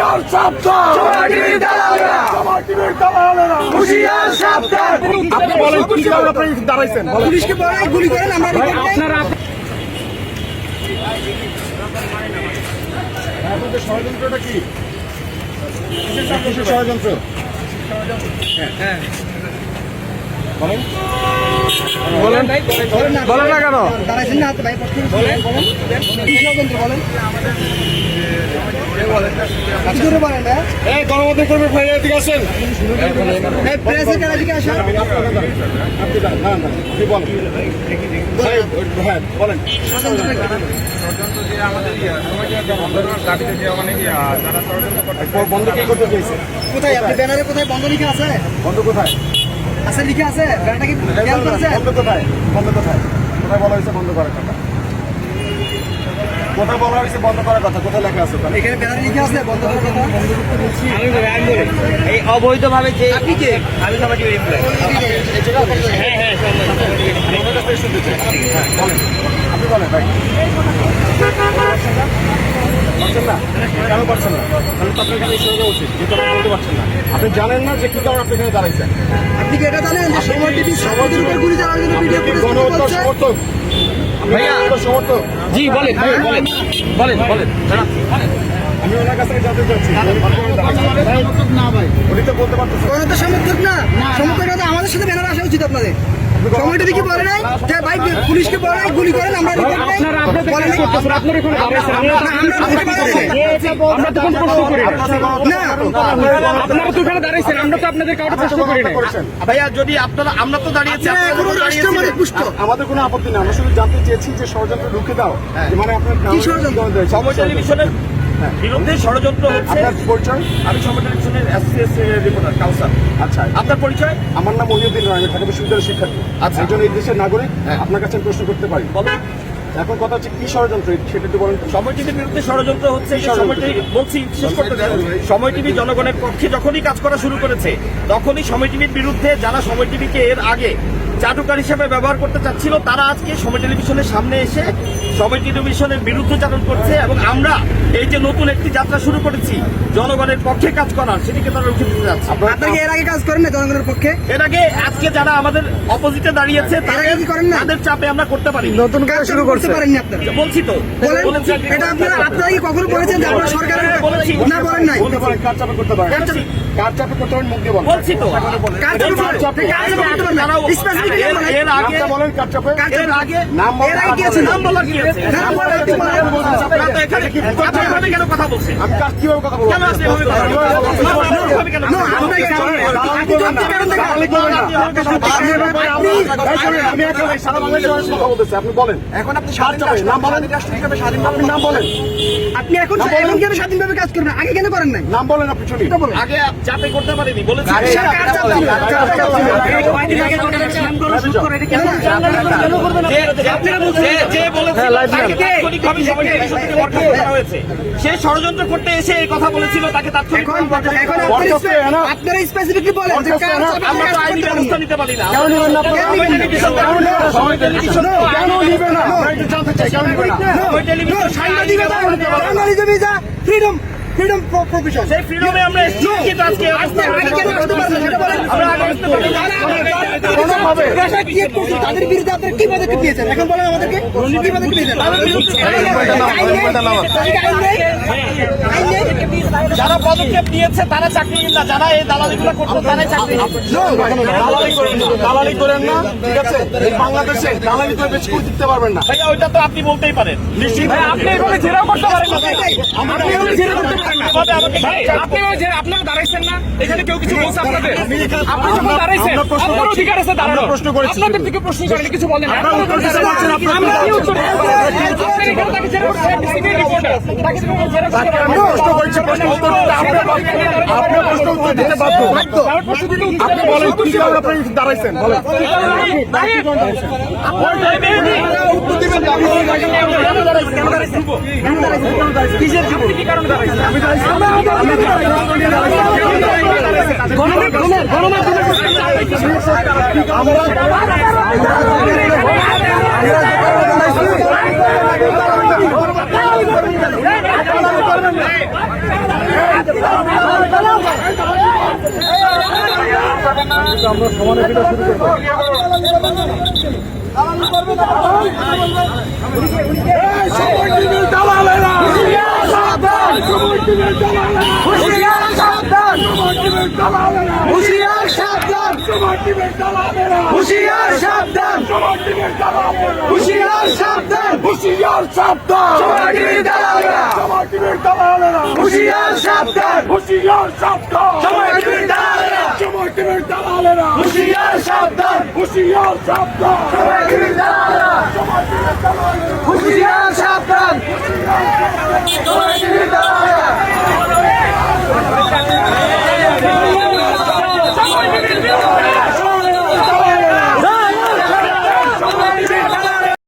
হুঁশিয়ার সাবধান, হুঁশিয়ার সাবধান। আপনি বলেন কি কারণে আপনি দাঁড়াইছেন? পুলিশকে বলেন গুলি করেন, আমরা আপনারা আপনাদের ষড়যন্ত্রটা কি? কিসের ষড়যন্ত্র? হ্যাঁ বলেন বলেন বলেন না কেন দাঁড়াইছেন না? ভাই বলেন কি ষড়যন্ত্র বলেন? গণমাধ্যম কর্মী ভাই এদিকে আসেন, প্রেসের কাছে এদিকে আসেন। আপনি বলেন বলেন বন্ধ কি করতে চাইছে? কোথায় আপনি ব্যানারে কোথায় বন্ধ লিখে আছে? বন্ধ কোথায় আছে? লিখে আছে ব্যানারটা কি খেয়াল করেছেন? বন্ধ কোথায়? বন্ধ কোথায়? কোথায় বলা হয়েছে বন্ধ করার কথা? কোথায় বলা হয়েছে বন্ধ করার কথা? কোথায় লেখা আছে? এখানে ব্যানারে লিখে আছে বন্ধ করার কথা। এই অবৈধভাবে যে আপনি কে? আমি সমাজের এমপ্লয়ি। হ্যাঁ আপনি বলেন ভাই পারছেন না? কেন পারছেন না? তাহলে তো আপনার এখানে এসে যাওয়া উচিত, যেহেতু আপনি বলতে পারছেন না। আপনি জানেন না যে কি কারণে আপনি এখানে দাঁড়াইছেন? আপনি কি এটা জানেন যে সময় টিভি সমাজের উপর গুলি চালানোর জন্য ভিডিও ফুটেজ গণহত্যার সমর্থক? ভাইয়া সমর্থক? জি বলেন বলেন আমি ওনার কাছ থেকে জানতে চাচ্ছি না ভাই, উনি তো বলতে পারতেছেন গণহত্যার সমর্থক না। সমর্থক না আমাদের সাথে ব্যানার আসা উচিত আপনাদের। সময়টা কি বলে নাই যে ভাই পুলিশকে বলে নাই গুলি করেন, আমরা ভাইয়া যদি আপনারা আমরা তো দাঁড়িয়েছি আমাদের কোনো আপত্তি না, আমরা শুধু জানতে চেয়েছি যে ষড়যন্ত্র ঢুকে দাও, মানে আপনার কি ষড়যন্ত্র? সময় টেলিভিশনের বিরুদ্ধে ষড়যন্ত্র হচ্ছে। পরিচয়? আমি সময় টেলিভিশনের এসসিএস রিপোর্টার কাউসার। আচ্ছা, আপনার পরিচয়? আমার নাম মহিউদ্দিন রায়, আমি ঢাকা বিশ্ববিদ্যালয়ের শিক্ষার্থী। আচ্ছা, একজন এই দেশের নাগরিক। আপনার কাছে আমি প্রশ্ন করতে পারি? বলুন। এখন কথা হচ্ছে কি ষড়যন্ত্র সেটা একটু বলেন। সময় টিভির বিরুদ্ধে ষড়যন্ত্র হচ্ছে। সময় টিভি বলছি শেষ করতে দেন। সময় টিভি জনগণের পক্ষে যখনই কাজ করা শুরু করেছে তখনই সময় টিভির বিরুদ্ধে যারা সময় টিভিকে এর আগে চাটুকার হিসেবে ব্যবহার করতে চাচ্ছিল তারা আজকে সময় টেলিভিশনের সামনে এসে সময় টেলিভিশনের বিরুদ্ধচারণ করছে, এবং আমরা এই যে নতুন একটি যাত্রা শুরু করেছি জনগণের পক্ষে কাজ করার, সেটিকে তারা রুখে দিতে যাচ্ছে। আপনারা এর আগে কাজ করেন না জনগণের পক্ষে? এর আগে আজকে যারা আমাদের অপোজিটে দাঁড়িয়েছে তারা কি করেন না? তাদের চাপে আমরা করতে পারি। নতুন কাজ শুরু করতে পারেননি আপনারা? বলছি তো, বলেছি এটা আপনারা কি কখনো বলেছেন যে আপনারা সরকারের বলেছি না বলেন নাই? কাজ চাপে করতে পারেন, কাজ চাপে করতে পারেন, মুখ দিয়ে বলেন। বলছি তো কাজ চাপে করতে পারেন, স্পেসিফিক এর আগে বলেন কাজ চাপে। এর আগে নাম বলেন, কি আছে? নাম বলার কি আছে? নাম বলেন, কি বলেন? আপনারা তো এখানে এভাবে কেন কথা বলছেন? আমি কাজ কিভাবে কথা বলবো? কেন আপনি এভাবে কথা বলছেন? না, আপনাকে আমি এখন সারা বাংলাদেশের কথা বলতেছি, আপনি বলেন। এখন আপনি নাম বলেন, আপনি নাম বলেন। আপনি এখন কেন স্বাধীনভাবে কাজ করবেন? আগে কেন করেন নাই? নাম বলেন আপনি শুনি। আগে চাপে করতে পারিনি বলেছি। সে ষড়যন্ত্র করতে এসে এই কথা বলেছিল, তাকে তাৎক্ষণিক আপনারা স্পেসিফিকলি বলেন যে আমরা তো আইনি ব্যবস্থা নিতে পারি না। ফ্রিডম ফ্রিডম প্রফেশন, সেই ফ্রিডমে আমরা এসেছি, কিন্তু আজকে তাদের বিরুদ্ধে আপনারা কি পদক্ষেপ নিয়েছেন এখন বলেন আমাদেরকে? কি পদক্ষেপ নিয়েছেন? যারা পদক্ষেপ নিয়েছে তারা চাকরি না, যারা এই দালালিগুলো করতো তারাই চাকরি। দালালি করেন না, ঠিক আছে? এই বাংলাদেশে দালালি করে বেশি করে দিতে পারবেন না। ভাইয়া ওইটা তো আপনি বলতেই পারেন। নিশ্চিত ভাই আপনি এভাবে জেরাও করতে পারেন না। আপনি এভাবে জেরা করতে পারেন না। আপনি আপনারা দাঁড়াইছেন না, এখানে কেউ কিছু বলছে আপনাদের? আপনি যখন দাঁড়াইছেন আপনার অধিকার আছে দাঁড়ানোর। প্রশ্ন করেছি, আপনাদের থেকে প্রশ্ন করেন, কিছু বলেন না। আপনারা উত্তর দিতে পারছেন, আমরা কি উত্তর দেব? আপনি এখানে তাকে জেরা করতে সিনিয়র রিপোর্টার তাকে জেরা করতে আমি প্রশ্ন করেছি, প্রশ্ন উত্তর দিতে আপনি প্রশ্ন উত্তর দিতে বাধ্য। আপনি বলেন কি কারণে আপনি দাঁড়াইছেন? বলেন উত্তর দিবেন। কিসের কি কারণে দাঁড়াইছেন? আমি আমরা আমরা সমানে ভিডিও শুরু করবো। হুঁশিয়ার সাবধান, হুঁশিয়ার সাবধান, হুঁশিয়ার সাবধান, হুঁশিয়ার সাবধান, সমাজের দালালেরা, সমাজের দালালেরা, হুঁশিয়ার সাবধান, হুঁশিয়ার সাবধান, সমাজের দালালেরা, সমাজের দালালেরা, হুঁশিয়ার সাবধান, হুঁশিয়ার সাবধান, সমাজের দালালেরা, সমাজের দালালেরা।